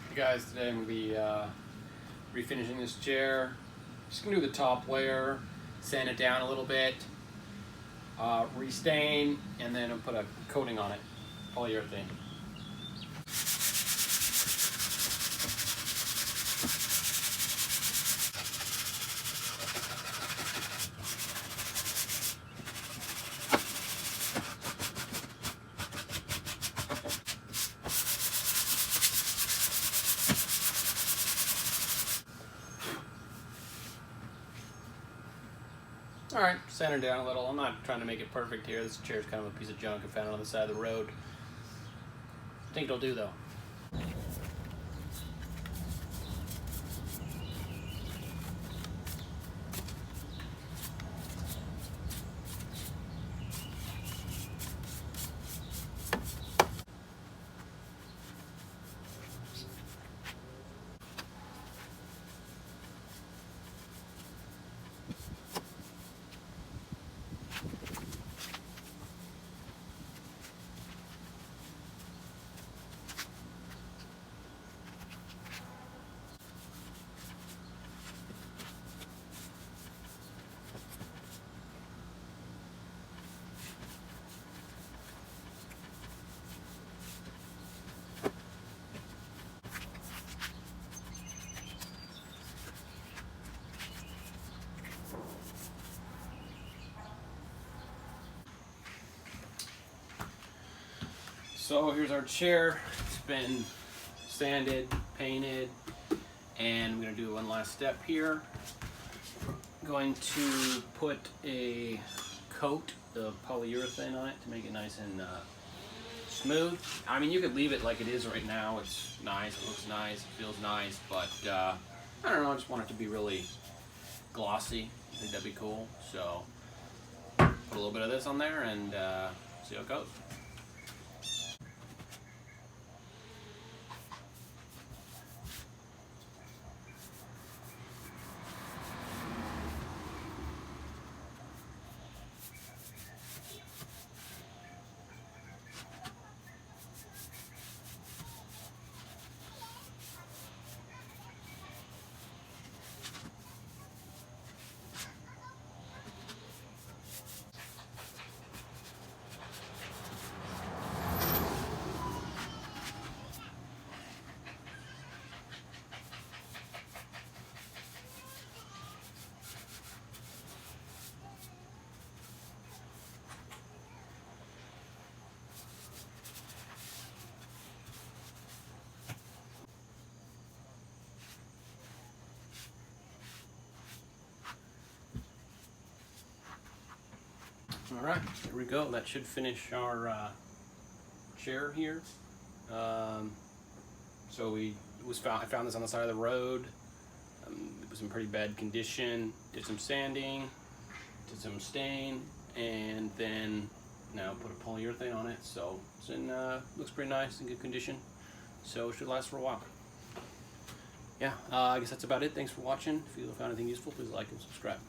Hey guys, today I'm going to be refinishing this chair. Just going to do the top layer, sand it down a little bit, restain, and then I'll put a coating on it, polyurethane. Alright, sand it down a little. I'm not trying to make it perfect here. This chair is kind of a piece of junk I found on the side of the road. I think it'll do though. So here's our chair. It's been sanded, painted, and I'm going to do one last step here. I'm going to put a coat of polyurethane on it to make it nice and smooth. I mean, you could leave it like it is right now. It's nice, it looks nice, it feels nice, but I don't know, I just want it to be really glossy. I think that'd be cool. So put a little bit of this on there and see how it goes. All right, there we go. That should finish our chair here. I found this on the side of the road. It was in pretty bad condition. Did some sanding, did some stain, and then now put a polyurethane on it. So it's in looks pretty nice, in good condition. So it should last for a while. Yeah, I guess that's about it. Thanks for watching. If you found anything useful, please like and subscribe.